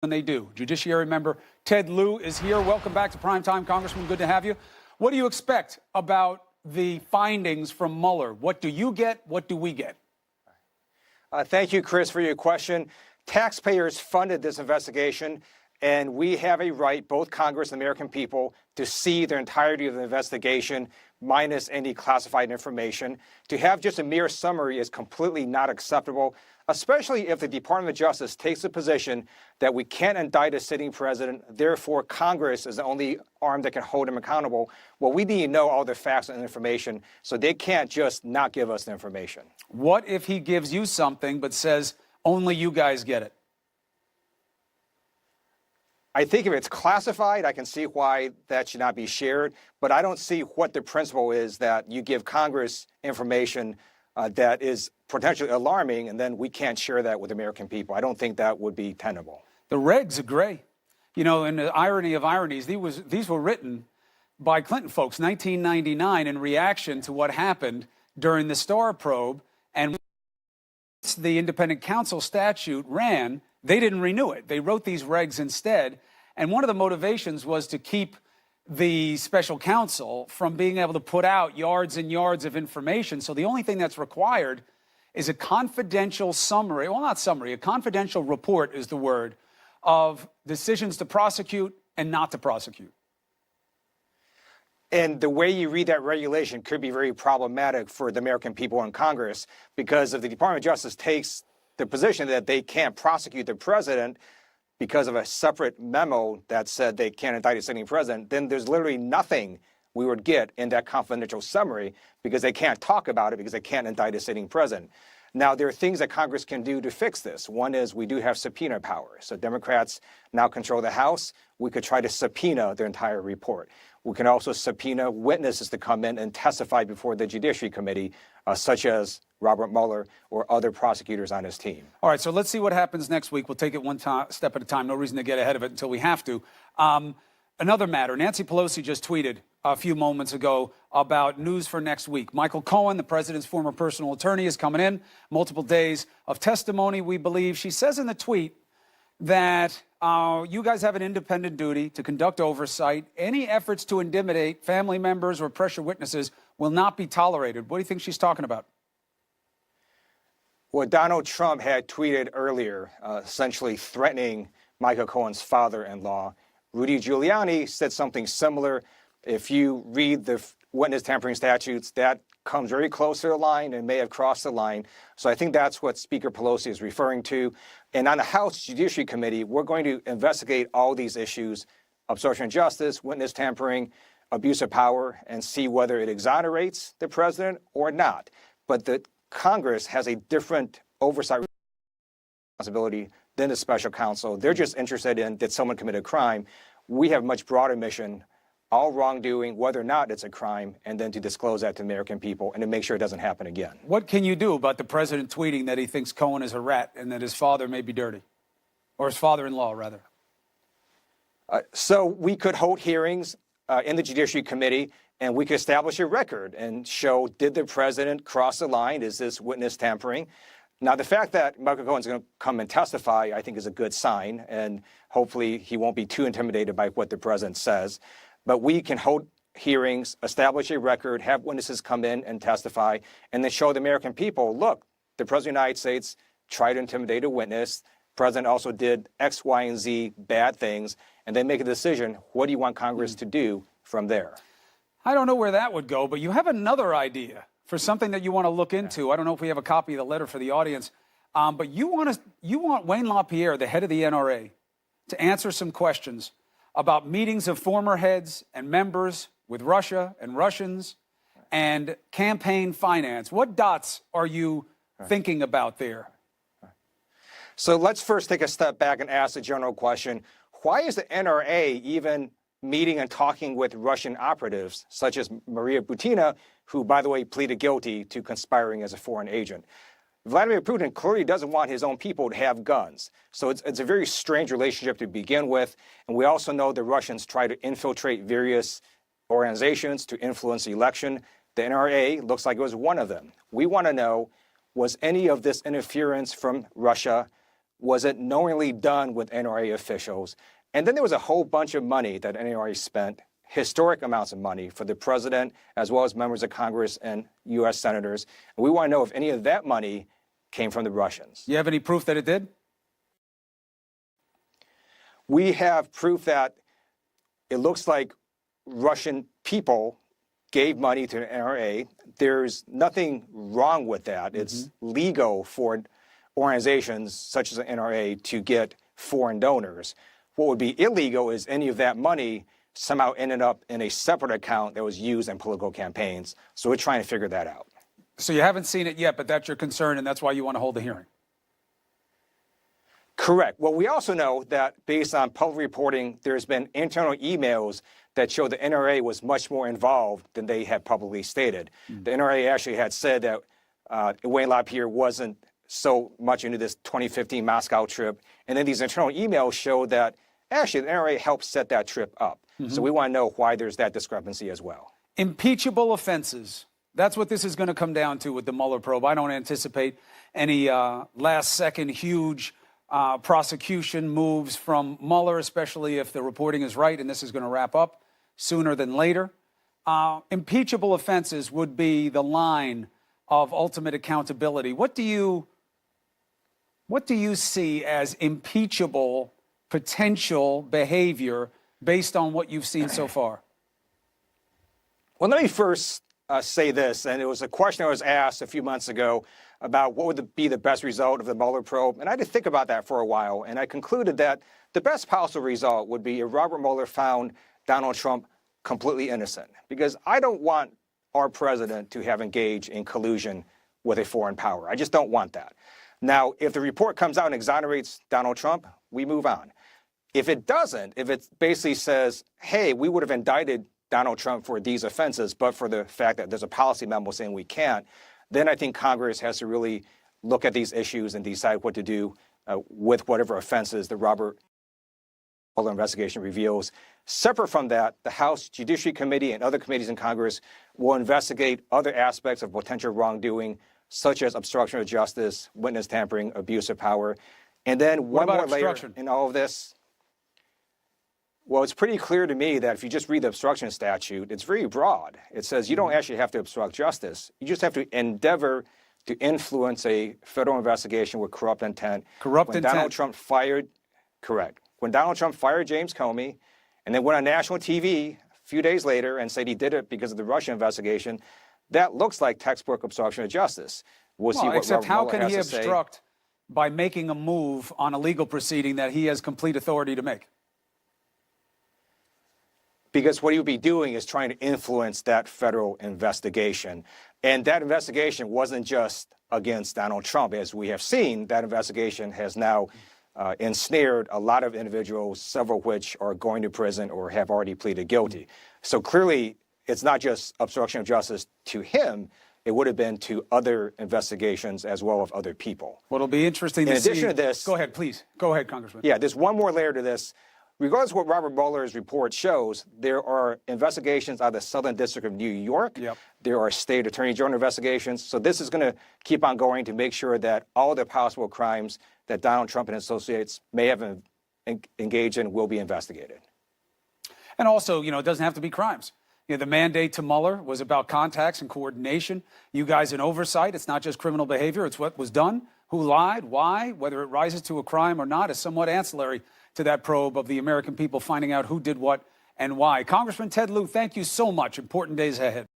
when they do. Judiciary member Ted Lieu is here. Welcome back to Primetime, Congressman. Good to have you. What do you expect about the findings from Mueller? What do you get? What do we get? Thank you, Chris, for your question. Taxpayers funded this investigation, and we have a right, both Congress and the American people, to see the entirety of the investigation, minus any classified information. To have just a mere summary is completely not acceptable, especially if the Department of Justice takes the position that we can't indict a sitting president, therefore Congress is the only arm that can hold him accountable. Well, we need to know all the facts and information, so they can't just not give us the information. What if he gives you something but says only you guys get it? I think if it's classified, I can see why that should not be shared, but I don't see what the principle is that you give Congress information that is potentially alarming, and then we can't share that with the American people. I don't think that would be tenable. The regs are gray. You know, and the irony of ironies, these were written by Clinton folks, 1999, in reaction to what happened during the Starr probe. And the independent counsel statute ran, they didn't renew it. They wrote these regs instead. And one of the motivations was to keep the special counsel from being able to put out yards and yards of information. So the only thing that's required is a confidential summary, well, not summary, a confidential report is the word, of decisions to prosecute and not to prosecute. And the way you read that regulation could be very problematic for the American people in Congress, because if the Department of Justice takes the position that they can't prosecute the president because of a separate memo that said they can't indict a sitting president, then there's literally nothing we would get in that confidential summary, because they can't talk about it because they can't indict a sitting president. Now, there are things that Congress can do to fix this. One is we do have subpoena power. So Democrats now control the House. We could try to subpoena their entire report. We can also subpoena witnesses to come in and testify before the Judiciary Committee, such as Robert Mueller or other prosecutors on his team. All right, so let's see what happens next week. We'll take it one step at a time. No reason to get ahead of it until we have to. Another matter, Nancy Pelosi just tweeted a few moments ago about news for next week. Michael Cohen, the president's former personal attorney, is coming in. Multiple days of testimony, we believe. She says in the tweet that you guys have an independent duty to conduct oversight. Any efforts to intimidate family members or pressure witnesses will not be tolerated. What do you think she's talking about? What Donald Trump had tweeted earlier, essentially threatening Michael Cohen's father-in-law. Rudy Giuliani said something similar. If you read the witness tampering statutes, that comes very close to the line and may have crossed the line. So I think that's what Speaker Pelosi is referring to. And on the House Judiciary Committee, we're going to investigate all these issues: obstruction of justice, witness tampering, abuse of power, and see whether it exonerates the president or not. But the Congress has a different oversight responsibility than the special counsel. They're just interested in, did someone commit a crime? We have a much broader mission: all wrongdoing, whether or not it's a crime, and then to disclose that to the American people and to make sure it doesn't happen again. What can you do about the president tweeting that he thinks Cohen is a rat and that his father may be dirty? Or his father-in-law, rather. So we could hold hearings in the Judiciary Committee, and we could establish a record and show, did the president cross the line? Is this witness tampering? Now, the fact that Michael Cohen's going to come and testify, I think, is a good sign, and hopefully he won't be too intimidated by what the president says. But we can hold hearings, establish a record, have witnesses come in and testify, and then show the American people, look, the President of the United States tried to intimidate a witness. The president also did X, Y, and Z bad things, and then make a decision. What do you want Congress to do from there? I don't know where that would go, but you have another idea for something that you want to look into. I don't know if we have a copy of the letter for the audience, but you want Wayne LaPierre, the head of the NRA, to answer some questions about meetings of former heads and members with Russia and Russians and campaign finance. What dots are you thinking about there? So let's first take a step back and ask the general question: why is the NRA even meeting and talking with Russian operatives, such as Maria Butina, who, by the way, pleaded guilty to conspiring as a foreign agent? Vladimir Putin clearly doesn't want his own people to have guns. So it's a very strange relationship to begin with. And we also know the Russians try to infiltrate various organizations to influence the election. The NRA looks like it was one of them. We want to know, was any of this interference from Russia Was it knowingly done with NRA officials? And then there was a whole bunch of money that NRA spent, historic amounts of money for the president, as well as members of Congress and U.S. senators. And we want to know if any of that money came from the Russians. You have any proof that it did? We have proof that it looks like Russian people gave money to the NRA. There's nothing wrong with that. It's legal for organizations such as the NRA to get foreign donors. What would be illegal is any of that money somehow ended up in a separate account that was used in political campaigns. So we're trying to figure that out. So you haven't seen it yet, but that's your concern, and that's why you want to hold the hearing. Correct. Well, we also know that based on public reporting, there's been internal emails that show the NRA was much more involved than they had publicly stated. The NRA actually had said that Wayne LaPierre wasn't so much into this 2015 Moscow trip. And then these internal emails show that actually the NRA helped set that trip up. So we want to know why there's that discrepancy as well. Impeachable offenses. That's what this is going to come down to with the Mueller probe. I don't anticipate any last-second huge prosecution moves from Mueller, especially if the reporting is right and this is going to wrap up sooner than later. Impeachable offenses would be the line of ultimate accountability. What do you see as impeachable potential behavior based on what you've seen so far? Well, let me first say this, and it was a question I was asked a few months ago about what would be the best result of the Mueller probe, and I had to think about that for a while, and I concluded that the best possible result would be if Robert Mueller found Donald Trump completely innocent, because I don't want our president to have engaged in collusion with a foreign power. I just don't want that. Now, if the report comes out and exonerates Donald Trump, we move on. If it doesn't, if it basically says, hey, we would have indicted Donald Trump for these offenses, but for the fact that there's a policy memo saying we can't, then I think Congress has to really look at these issues and decide what to do with whatever offenses the Robert Mueller investigation reveals. Separate from that, the House Judiciary Committee and other committees in Congress will investigate other aspects of potential wrongdoing, such as obstruction of justice, witness tampering, abuse of power. And then one more layer in all of this. Well, it's pretty clear to me that if you just read the obstruction statute, it's very broad. It says you don't actually have to obstruct justice. You just have to endeavor to influence a federal investigation with corrupt intent. Donald Trump fired, correct. When Donald Trump fired James Comey and then went on national TV a few days later and said he did it because of the Russia investigation, that looks like textbook obstruction of justice. We'll see what except how Mueller can he has to say. obstruct by making a move on a legal proceeding that he has complete authority to make? Because what he would be doing is trying to influence that federal investigation. And that investigation wasn't just against Donald Trump. As we have seen, that investigation has now ensnared a lot of individuals, several of which are going to prison or have already pleaded guilty. So clearly, it's not just obstruction of justice to him. It would have been to other investigations as well as other people. Well, it'll be interesting to see. In addition to this... Go ahead, please. Go ahead, Congressman. Yeah, there's one more layer to this. Regardless of what Robert Mueller's report shows, there are investigations out of the Southern District of New York. There are state attorney general investigations. So this is going to keep on going to make sure that all the possible crimes that Donald Trump and his associates may have engaged in will be investigated. And also, it doesn't have to be crimes. The mandate to Mueller was about contacts and coordination. You guys in oversight. It's not just criminal behavior. It's what was done, who lied, why, whether it rises to a crime or not is somewhat ancillary to that probe of the American people finding out who did what and why. Congressman Ted Lieu, thank you so much. Important days ahead.